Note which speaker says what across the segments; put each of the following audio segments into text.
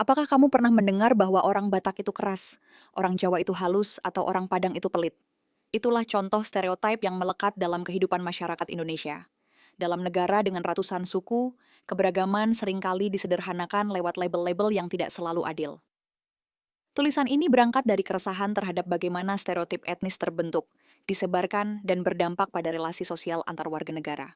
Speaker 1: Apakah kamu pernah mendengar bahwa orang Batak itu keras, orang Jawa itu halus, atau orang Padang itu pelit? Itulah contoh stereotip yang melekat dalam kehidupan masyarakat Indonesia. Dalam negara dengan ratusan suku, keberagaman seringkali disederhanakan lewat label-label yang tidak selalu adil. Tulisan ini berangkat dari keresahan terhadap bagaimana stereotip etnis terbentuk, disebarkan, dan berdampak pada relasi sosial antar warga negara.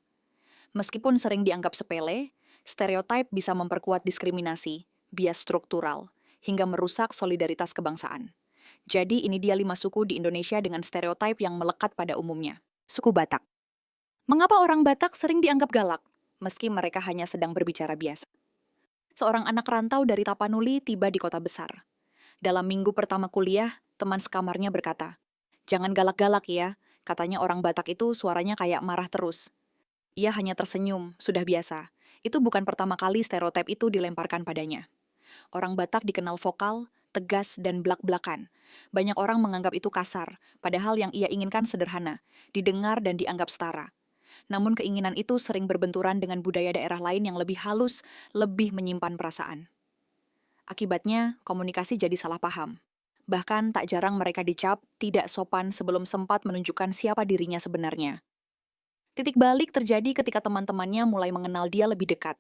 Speaker 1: Meskipun sering dianggap sepele, stereotip bisa memperkuat diskriminasi, bias struktural, hingga merusak solidaritas kebangsaan. Jadi ini dia 5 suku di Indonesia dengan stereotip yang melekat pada umumnya. Suku Batak. Mengapa orang Batak sering dianggap galak, meski mereka hanya sedang berbicara biasa? Seorang anak rantau dari Tapanuli tiba di kota besar. Dalam minggu pertama kuliah, teman sekamarnya berkata, "Jangan galak-galak ya," katanya orang Batak itu suaranya kayak marah terus. Ia hanya tersenyum, sudah biasa. Itu bukan pertama kali stereotip itu dilemparkan padanya. Orang Batak dikenal vokal, tegas, dan blak-blakan. Banyak orang menganggap itu kasar, padahal yang ia inginkan sederhana, didengar dan dianggap setara. Namun keinginan itu sering berbenturan dengan budaya daerah lain yang lebih halus, lebih menyimpan perasaan. Akibatnya, komunikasi jadi salah paham. Bahkan tak jarang mereka dicap tidak sopan sebelum sempat menunjukkan siapa dirinya sebenarnya. Titik balik terjadi ketika teman-temannya mulai mengenal dia lebih dekat.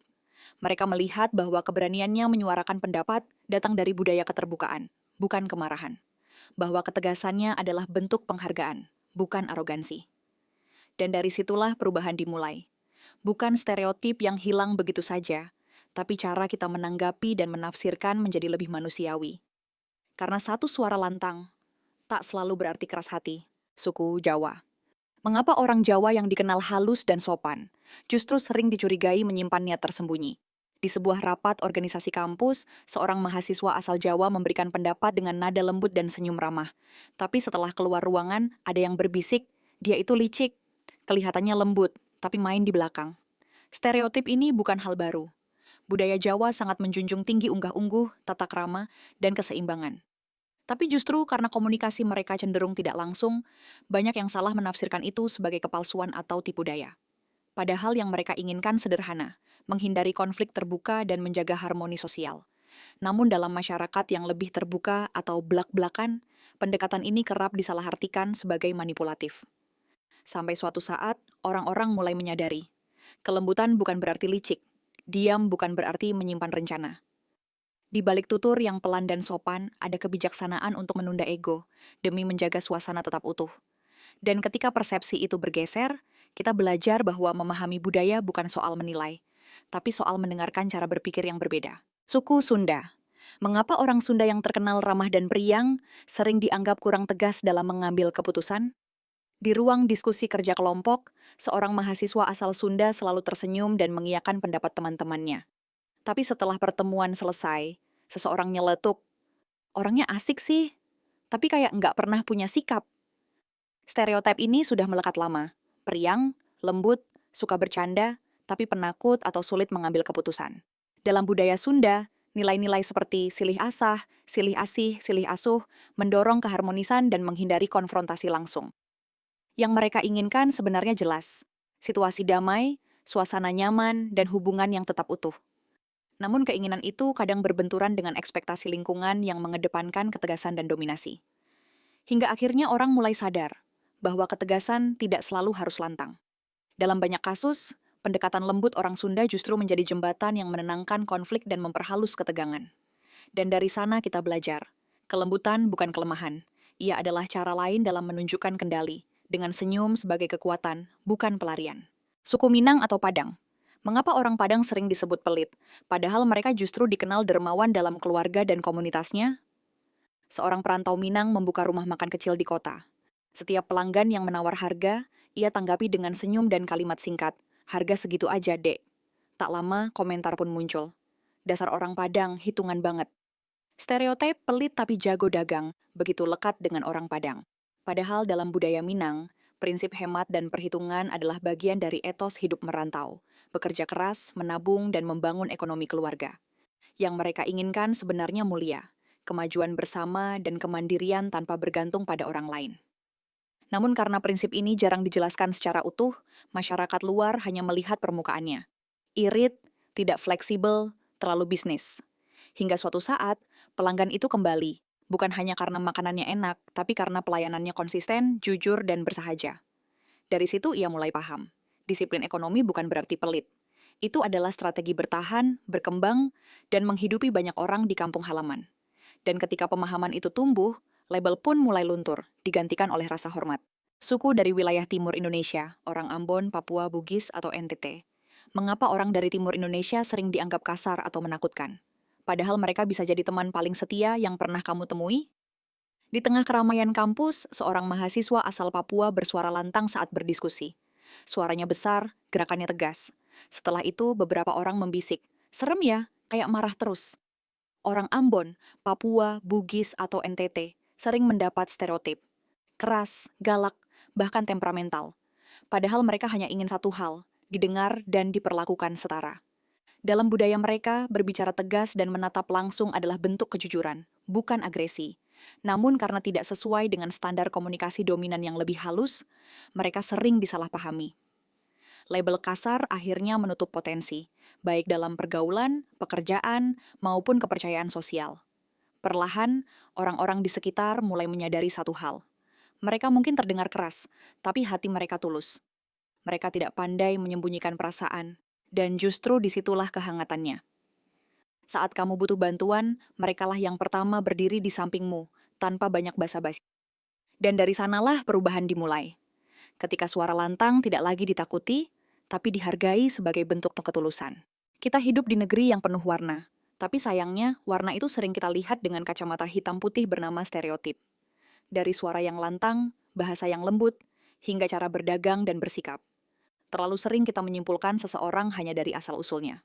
Speaker 1: Mereka melihat bahwa keberaniannya menyuarakan pendapat datang dari budaya keterbukaan, bukan kemarahan. Bahwa ketegasannya adalah bentuk penghargaan, bukan arogansi. Dan dari situlah perubahan dimulai. Bukan stereotip yang hilang begitu saja, tapi cara kita menanggapi dan menafsirkan menjadi lebih manusiawi. Karena satu suara lantang tak selalu berarti keras hati. Suku Jawa. Mengapa orang Jawa yang dikenal halus dan sopan justru sering dicurigai menyimpan niat tersembunyi? Di sebuah rapat organisasi kampus, seorang mahasiswa asal Jawa memberikan pendapat dengan nada lembut dan senyum ramah. Tapi setelah keluar ruangan, ada yang berbisik, dia itu licik. Kelihatannya lembut, tapi main di belakang. Stereotip ini bukan hal baru. Budaya Jawa sangat menjunjung tinggi unggah-ungguh, tata krama, dan keseimbangan. Tapi justru karena komunikasi mereka cenderung tidak langsung, banyak yang salah menafsirkan itu sebagai kepalsuan atau tipu daya. Padahal yang mereka inginkan sederhana, menghindari konflik terbuka dan menjaga harmoni sosial. Namun dalam masyarakat yang lebih terbuka atau blak-blakan, pendekatan ini kerap disalahartikan sebagai manipulatif. Sampai suatu saat, orang-orang mulai menyadari, kelembutan bukan berarti licik, diam bukan berarti menyimpan rencana. Di balik tutur yang pelan dan sopan, ada kebijaksanaan untuk menunda ego, demi menjaga suasana tetap utuh. Dan ketika persepsi itu bergeser, kita belajar bahwa memahami budaya bukan soal menilai, tapi soal mendengarkan cara berpikir yang berbeda. Suku Sunda. Mengapa orang Sunda yang terkenal ramah dan periang sering dianggap kurang tegas dalam mengambil keputusan? Di ruang diskusi kerja kelompok, seorang mahasiswa asal Sunda selalu tersenyum dan mengiyakan pendapat teman-temannya. Tapi setelah pertemuan selesai, seseorang nyeletuk, "Orangnya asik sih, tapi kayak nggak pernah punya sikap." Stereotip ini sudah melekat lama. Periang, lembut, suka bercanda, tapi penakut atau sulit mengambil keputusan. Dalam budaya Sunda, nilai-nilai seperti silih asah, silih asih, silih asuh mendorong keharmonisan dan menghindari konfrontasi langsung. Yang mereka inginkan sebenarnya jelas. Situasi damai, suasana nyaman, dan hubungan yang tetap utuh. Namun keinginan itu kadang berbenturan dengan ekspektasi lingkungan yang mengedepankan ketegasan dan dominasi. Hingga akhirnya orang mulai sadar bahwa ketegasan tidak selalu harus lantang. Dalam banyak kasus, pendekatan lembut orang Sunda justru menjadi jembatan yang menenangkan konflik dan memperhalus ketegangan. Dan dari sana kita belajar, kelembutan bukan kelemahan. Ia adalah cara lain dalam menunjukkan kendali, dengan senyum sebagai kekuatan, bukan pelarian. Suku Minang atau Padang. Mengapa orang Padang sering disebut pelit, padahal mereka justru dikenal dermawan dalam keluarga dan komunitasnya? Seorang perantau Minang membuka rumah makan kecil di kota. Setiap pelanggan yang menawar harga, ia tanggapi dengan senyum dan kalimat singkat, "Harga segitu aja, Dek." Tak lama, komentar pun muncul. "Dasar orang Padang, hitungan banget." Stereotip pelit tapi jago dagang begitu lekat dengan orang Padang. Padahal dalam budaya Minang, prinsip hemat dan perhitungan adalah bagian dari etos hidup merantau, bekerja keras, menabung, dan membangun ekonomi keluarga. Yang mereka inginkan sebenarnya mulia, kemajuan bersama, dan kemandirian tanpa bergantung pada orang lain. Namun karena prinsip ini jarang dijelaskan secara utuh, masyarakat luar hanya melihat permukaannya. Irit, tidak fleksibel, terlalu bisnis. Hingga suatu saat, pelanggan itu kembali, bukan hanya karena makanannya enak, tapi karena pelayanannya konsisten, jujur, dan bersahaja. Dari situ ia mulai paham. Disiplin ekonomi bukan berarti pelit. Itu adalah strategi bertahan, berkembang, dan menghidupi banyak orang di kampung halaman. Dan ketika pemahaman itu tumbuh, label pun mulai luntur, digantikan oleh rasa hormat. Suku dari wilayah timur Indonesia, orang Ambon, Papua, Bugis, atau NTT. Mengapa orang dari timur Indonesia sering dianggap kasar atau menakutkan? Padahal mereka bisa jadi teman paling setia yang pernah kamu temui. Di tengah keramaian kampus, seorang mahasiswa asal Papua bersuara lantang saat berdiskusi. Suaranya besar, gerakannya tegas. Setelah itu, beberapa orang membisik, "Serem ya, kayak marah terus." Orang Ambon, Papua, Bugis, atau NTT sering mendapat stereotip. Keras, galak, bahkan temperamental. Padahal mereka hanya ingin satu hal, didengar dan diperlakukan setara. Dalam budaya mereka, berbicara tegas dan menatap langsung adalah bentuk kejujuran, bukan agresi. Namun karena tidak sesuai dengan standar komunikasi dominan yang lebih halus, mereka sering disalahpahami. Label kasar akhirnya menutup potensi, baik dalam pergaulan, pekerjaan, maupun kepercayaan sosial. Perlahan, orang-orang di sekitar mulai menyadari satu hal. Mereka mungkin terdengar keras, tapi hati mereka tulus. Mereka tidak pandai menyembunyikan perasaan, dan justru disitulah kehangatannya. Saat kamu butuh bantuan, merekalah yang pertama berdiri di sampingmu, tanpa banyak basa-basi. Dan dari sanalah perubahan dimulai. Ketika suara lantang tidak lagi ditakuti, tapi dihargai sebagai bentuk ketulusan. Kita hidup di negeri yang penuh warna, tapi sayangnya warna itu sering kita lihat dengan kacamata hitam putih bernama stereotip. Dari suara yang lantang, bahasa yang lembut, hingga cara berdagang dan bersikap. Terlalu sering kita menyimpulkan seseorang hanya dari asal-usulnya.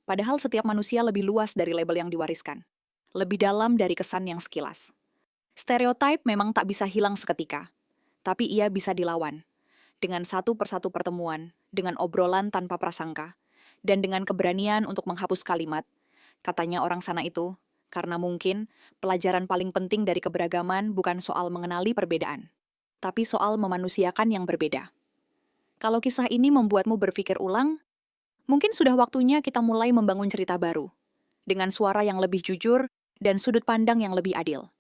Speaker 1: Padahal setiap manusia lebih luas dari label yang diwariskan. Lebih dalam dari kesan yang sekilas. Stereotype memang tak bisa hilang seketika, tapi ia bisa dilawan. Dengan satu persatu pertemuan, dengan obrolan tanpa prasangka, dan dengan keberanian untuk menghapus kalimat, katanya orang sana itu, karena mungkin pelajaran paling penting dari keberagaman bukan soal mengenali perbedaan, tapi soal memanusiakan yang berbeda. Kalau kisah ini membuatmu berpikir ulang, mungkin sudah waktunya kita mulai membangun cerita baru, dengan suara yang lebih jujur dan sudut pandang yang lebih adil.